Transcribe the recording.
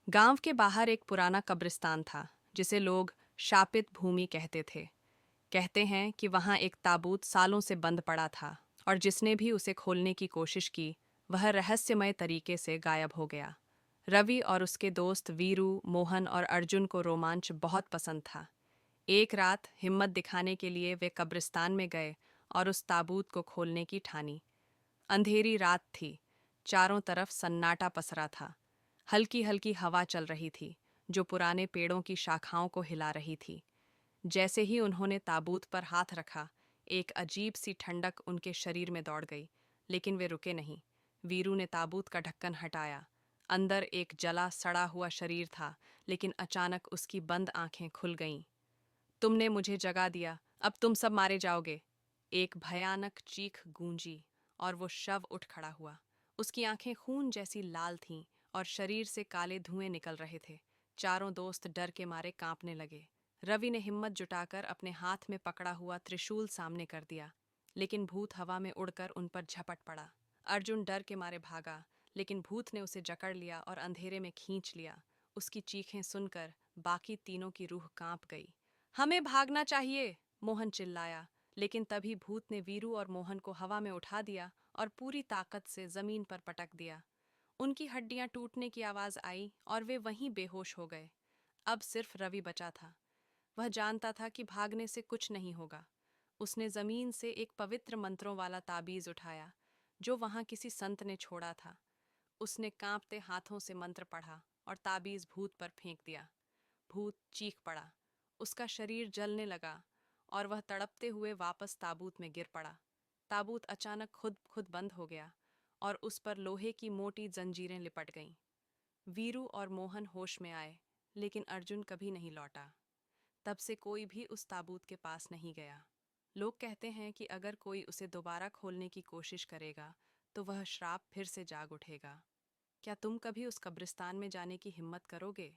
गांव के बाहर एक पुराना कब्रिस्तान था जिसे लोग शापित भूमि कहते थे। कहते हैं कि वहां एक ताबूत सालों से बंद पड़ा था और जिसने भी उसे खोलने की कोशिश की वह रहस्यमय तरीके से गायब हो गया। रवि और उसके दोस्त वीरू, मोहन और अर्जुन को रोमांच बहुत पसंद था। एक रात हिम्मत दिखाने के लिए वे कब्रिस्तान में गए और उस ताबूत को खोलने की ठानी। अंधेरी रात थी, चारों तरफ सन्नाटा पसरा था। हल्की हल्की हवा चल रही थी जो पुराने पेड़ों की शाखाओं को हिला रही थी। जैसे ही उन्होंने ताबूत पर हाथ रखा, एक अजीब सी ठंडक उनके शरीर में दौड़ गई, लेकिन वे रुके नहीं। वीरू ने ताबूत का ढक्कन हटाया। अंदर एक जला सड़ा हुआ शरीर था, लेकिन अचानक उसकी बंद आंखें खुल गईं। तुमने मुझे जगा दिया, अब तुम सब मारे जाओगे। एक भयानक चीख गूंजी और वो शव उठ खड़ा हुआ। उसकी आंखें खून जैसी लाल थीं और शरीर से काले धुएं निकल रहे थे। चारों दोस्त डर के मारे कांपने लगे। रवि ने हिम्मत जुटाकर अपने हाथ में पकड़ा हुआ त्रिशूल सामने कर दिया, लेकिन भूत हवा में उड़कर उन पर झपट पड़ा। अर्जुन डर के मारे भागा, लेकिन भूत ने उसे जकड़ लिया और अंधेरे में खींच लिया। उसकी चीखें सुनकर बाकी तीनों की रूह कांप गई। हमें भागना चाहिए, मोहन चिल्लाया, लेकिन तभी भूत ने वीरू और मोहन को हवा में उठा दिया और पूरी ताकत से जमीन पर पटक दिया। उनकी हड्डियां टूटने की आवाज आई और वे वहीं बेहोश हो गए। अब सिर्फ रवि बचा था। वह जानता था कि भागने से कुछ नहीं होगा। उसने जमीन से एक पवित्र मंत्रों वाला ताबीज उठाया जो वहां किसी संत ने छोड़ा था। उसने कांपते हाथों से मंत्र पढ़ा और ताबीज भूत पर फेंक दिया। भूत चीख पड़ा, उसका शरीर जलने लगा और वह तड़पते हुए वापस ताबूत में गिर पड़ा। ताबूत अचानक खुद खुद बंद हो गया और उस पर लोहे की मोटी जंजीरें लिपट गईं। वीरू और मोहन होश में आए, लेकिन अर्जुन कभी नहीं लौटा। तब से कोई भी उस ताबूत के पास नहीं गया। लोग कहते हैं कि अगर कोई उसे दोबारा खोलने की कोशिश करेगा तो वह श्राप फिर से जाग उठेगा। क्या तुम कभी उस कब्रिस्तान में जाने की हिम्मत करोगे?